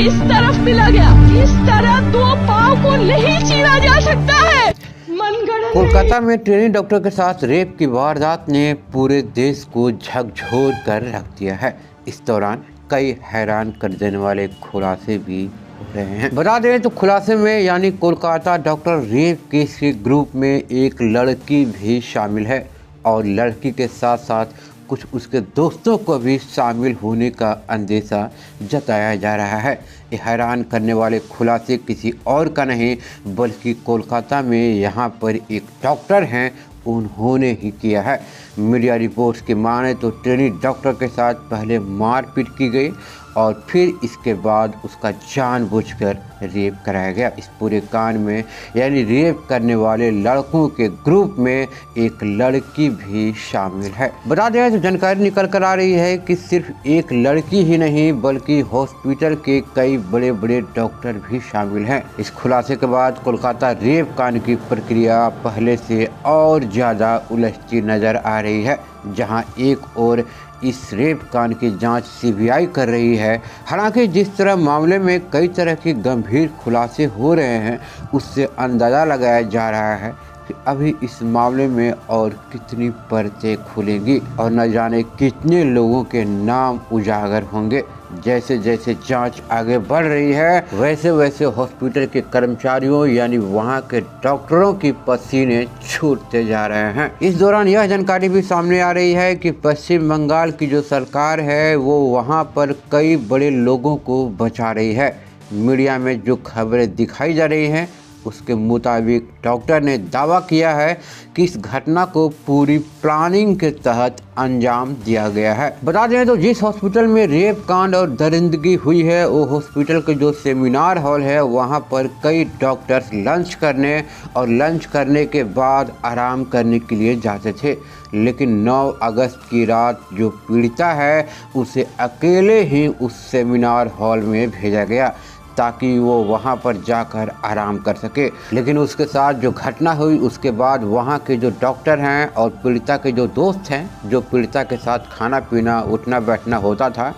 इस तरफ मिला गया। इस तरह दो पाँव को नहीं चीरा जा सकता है। मनगढ़ंत कोलकाता में ट्रेनी डॉक्टर के साथ रेप की वारदात ने पूरे देश को झकझोर कर रख दिया है। इस दौरान कई हैरान कर देने वाले खुलासे भी हो रहे हैं। बता दें तो खुलासे में यानी कोलकाता डॉक्टर रेप केस के ग्रुप में एक लड़की भी शामिल है और लड़की के साथ साथ कुछ उसके दोस्तों को भी शामिल होने का अंदेशा जताया जा रहा है। ये हैरान करने वाले खुलासे किसी और का नहीं बल्कि कोलकाता में यहाँ पर एक डॉक्टर हैं उन्होंने ही किया है। मीडिया रिपोर्ट्स की माने तो ट्रेनी डॉक्टर के साथ पहले मारपीट की गई और फिर इसके बाद उसका जानबूझकर रेप कराया गया। इस पूरे कांड में यानी रेप करने वाले लड़कों के ग्रुप में एक लड़की भी शामिल है। बता दें तो जानकारी निकल कर आ रही है कि सिर्फ एक लड़की ही नहीं बल्कि हॉस्पिटल के कई बड़े बड़े डॉक्टर भी शामिल हैं। इस खुलासे के बाद कोलकाता रेप कांड की प्रक्रिया पहले से और ज़्यादा उलझती नजर आ रही है। जहां एक और इस रेप कांड की जांच सीबीआई कर रही है। हालांकि जिस तरह मामले में कई तरह के गंभीर खुलासे हो रहे हैं उससे अंदाज़ा लगाया जा रहा है कि अभी इस मामले में और कितनी परतें खुलेंगी और न जाने कितने लोगों के नाम उजागर होंगे। जैसे जैसे जांच आगे बढ़ रही है वैसे वैसे हॉस्पिटल के कर्मचारियों यानी वहां के डॉक्टरों की पसीने छूटते जा रहे हैं। इस दौरान यह जानकारी भी सामने आ रही है कि पश्चिम बंगाल की जो सरकार है वो वहां पर कई बड़े लोगों को बचा रही है। मीडिया में जो खबरें दिखाई जा रही हैं उसके मुताबिक डॉक्टर ने दावा किया है कि इस घटना को पूरी प्लानिंग के तहत अंजाम दिया गया है। बता दें तो जिस हॉस्पिटल में रेप कांड और दरिंदगी हुई है वो हॉस्पिटल के जो सेमिनार हॉल है वहां पर कई डॉक्टर्स लंच करने और लंच करने के बाद आराम करने के लिए जाते थे। लेकिन 9 अगस्त की रात जो पीड़िता है उसे अकेले ही उस सेमिनार हॉल में भेजा गया ताकि वो वहाँ पर जाकर आराम कर सके। लेकिन उसके साथ जो घटना हुई उसके बाद वहाँ के जो डॉक्टर हैं और पीड़िता के जो दोस्त हैं जो पीड़िता के साथ खाना पीना उठना बैठना होता था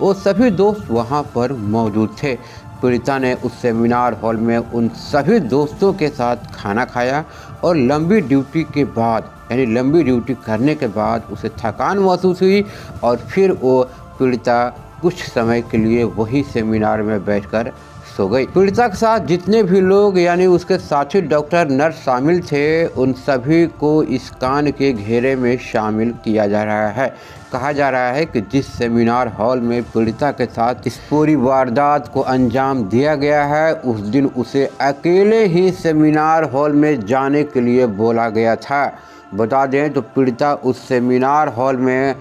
वो सभी दोस्त वहाँ पर मौजूद थे। पीड़िता ने उस सेमिनार हॉल में उन सभी दोस्तों के साथ खाना खाया और लंबी ड्यूटी के बाद यानी लंबी ड्यूटी करने के बाद उसे थकान महसूस हुई और फिर वो पीड़िता कुछ समय के लिए वही सेमिनार में बैठकर सो गई। पीड़िता के साथ जितने भी लोग यानी उसके साथी डॉक्टर नर्स शामिल थे उन सभी को इस कांड के घेरे में शामिल किया जा रहा है। कहा जा रहा है कि जिस सेमिनार हॉल में पीड़िता के साथ इस पूरी वारदात को अंजाम दिया गया है उस दिन उसे अकेले ही सेमिनार हॉल में जाने के लिए बोला गया था। बता दें तो पीड़िता उस सेमिनार हॉल में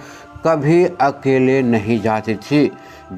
कभी अकेले नहीं जाती थी।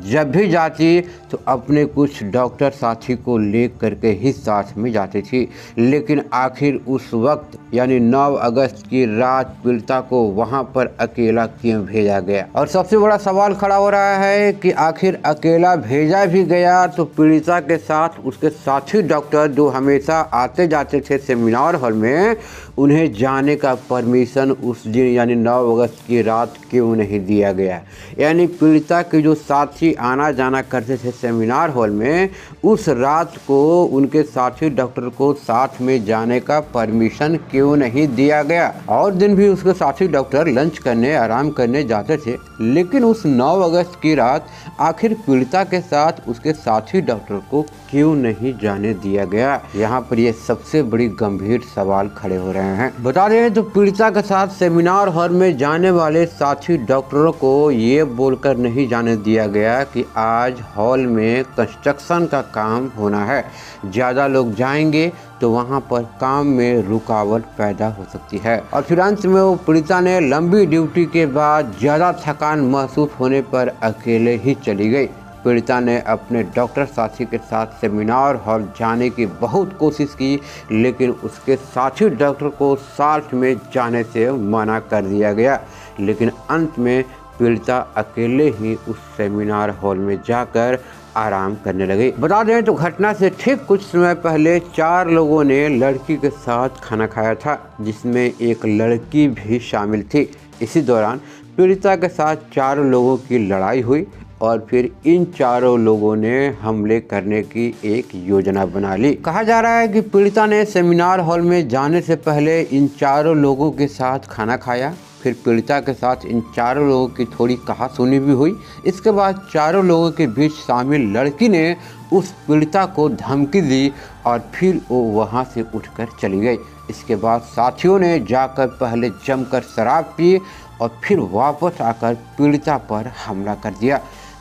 जब भी जाती तो अपने कुछ डॉक्टर साथी को ले करके ही साथ में जाती थी। लेकिन आखिर उस वक्त यानी 9 अगस्त की रात पीड़िता को वहां पर अकेला क्यों भेजा गया। और सबसे बड़ा सवाल खड़ा हो रहा है कि आखिर अकेला भेजा भी गया तो पीड़िता के साथ उसके साथी डॉक्टर जो हमेशा आते जाते थे सेमिनार हॉल में उन्हें जाने का परमिशन उस दिन यानी 9 अगस्त की रात क्यों नहीं दिया गया। यानी पीड़िता के जो साथी आना जाना करते थे सेमिनार हॉल में उस रात को उनके साथी डॉक्टर को साथ में जाने का परमिशन क्यों नहीं दिया गया। और दिन भी उसके साथी डॉक्टर लंच करने आराम करने जाते थे लेकिन उस 9 अगस्त की रात आखिर पीड़िता के साथ उसके साथी डॉक्टर को क्यों नहीं जाने दिया गया। यहाँ पर ये सबसे बड़ी गंभीर सवाल खड़े हो रहे हैं। बता दें तो पीड़िता के साथ सेमिनार हॉल में जाने वाले साथी डॉक्टरों को ये बोलकर नहीं जाने दिया गया कि आज हॉल में कंस्ट्रक्शन का काम होना है, ज़्यादा लोग जाएंगे तो वहाँ पर काम में रुकावट पैदा हो सकती है। और फिर अंत में वो पीड़िता ने लंबी ड्यूटी के बाद ज़्यादा थकान महसूस होने पर अकेले ही चली गई। पीड़िता ने अपने डॉक्टर साथी के साथ सेमिनार हॉल जाने की बहुत कोशिश की लेकिन उसके साथी डॉक्टर को साथ में जाने से मना कर दिया गया। लेकिन अंत में पीड़िता अकेले ही उस सेमिनार हॉल में जाकर आराम करने लगी। बता दें तो घटना से ठीक कुछ समय पहले 4 लोगों ने लड़की के साथ खाना खाया था जिसमें एक लड़की भी शामिल थी। इसी दौरान पीड़िता के साथ 4 लोगों की लड़ाई हुई और फिर इन चारों लोगों ने हमले करने की एक योजना बना ली। कहा जा रहा है कि पीड़िता ने सेमिनार हॉल में जाने से पहले इन चारों लोगों के साथ खाना खाया, फिर पीड़िता के साथ इन चारों लोगों की थोड़ी कहासुनी भी हुई। इसके बाद चारों लोगों के बीच शामिल लड़की ने उस पीड़िता को धमकी दी और फिर वो वहाँ से उठकर चली गई। इसके बाद साथियों ने जाकर पहले जमकर शराब पी और फिर वापस आकर पीड़िता पर हमला कर दिया।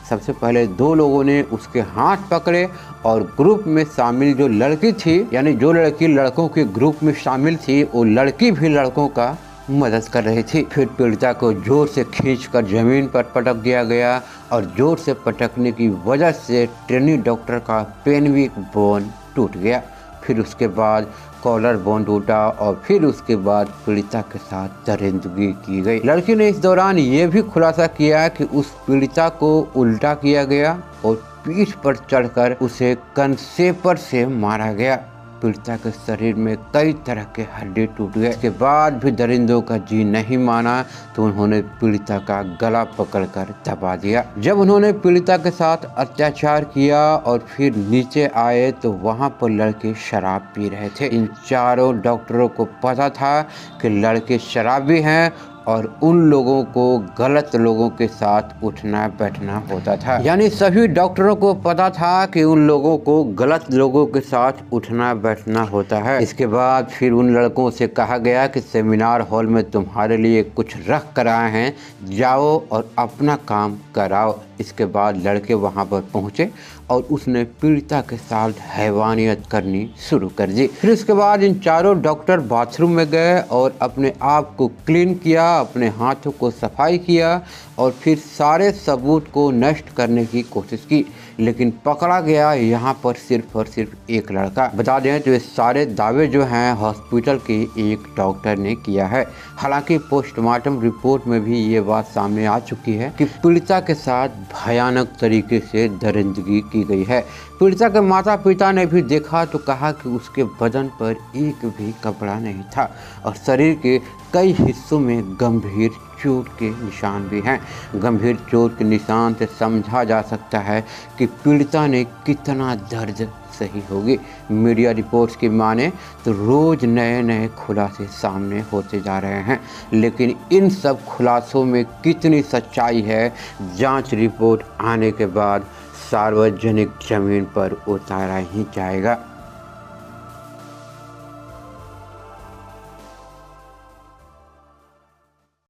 सबसे पहले 2 लोगों ने उसके हाथ पकड़े और ग्रुप में शामिल जो लड़की थी, यानी जो लड़की लड़कों के ग्रुप में शामिल थी, वो लड़की भी लड़कों का मदद कर रही थी। फिर पीड़िता को जोर से खींचकर जमीन पर पटक दिया गया और जोर से पटकने की वजह से ट्रेनी डॉक्टर का पेल्विक बोन टूट गया। फिर उसके बाद कॉलर बोन टूटा और फिर उसके बाद पीड़िता के साथ दरिंदगी की गई। लड़की ने इस दौरान ये भी खुलासा किया कि उस पीड़िता को उल्टा किया गया और पीठ पर चढ़कर उसे कंसेपर से मारा गया। पीड़िता के शरीर में कई तरह के हड्डी टूट गए। इसके बाद भी दरिंदों का जी नहीं माना तो उन्होंने पीड़िता का गला पकड़कर दबा दिया। जब उन्होंने पीड़िता के साथ अत्याचार किया और फिर नीचे आए तो वहां पर लड़के शराब पी रहे थे। इन चारों डॉक्टरों को पता था कि लड़के शराबी हैं और उन लोगों को गलत लोगों के साथ उठना बैठना होता था। यानी सभी डॉक्टरों को पता था कि उन लोगों को गलत लोगों के साथ उठना बैठना होता है। इसके बाद फिर उन लड़कों से कहा गया कि सेमिनार हॉल में तुम्हारे लिए कुछ रख कर आए हैं, जाओ और अपना काम कराओ। इसके बाद लड़के वहां पर पहुंचे और उसने पीड़िता के साथ हैवानियत करनी शुरू कर दी। फिर उसके बाद इन चारों डॉक्टर बाथरूम में गए और अपने आप को क्लीन किया, अपने हाथों को सफाई किया और फिर सारे सबूत को नष्ट करने की कोशिश की, लेकिन पकड़ा गया यहाँ पर सिर्फ और सिर्फ एक लड़का। बता दें तो ये सारे दावे जो हैं हॉस्पिटल के एक डॉक्टर ने किया है। हालांकि पोस्टमार्टम रिपोर्ट में भी ये बात सामने आ चुकी है कि पीड़िता के साथ भयानक तरीके से दरिंदगी की गई है। पीड़िता के माता पिता ने भी देखा तो कहा कि उसके बदन पर एक भी कपड़ा नहीं था और शरीर के कई हिस्सों में गंभीर चोट के निशान भी हैं। गंभीर चोट के निशान से समझा जा सकता है कि पीड़िता ने कितना दर्द सही होगी। मीडिया रिपोर्ट्स की माने तो रोज नए नए खुलासे सामने होते जा रहे हैं, लेकिन इन सब खुलासों में कितनी सच्चाई है, जांच रिपोर्ट आने के बाद सार्वजनिक जमीन पर उतारा ही जाएगा।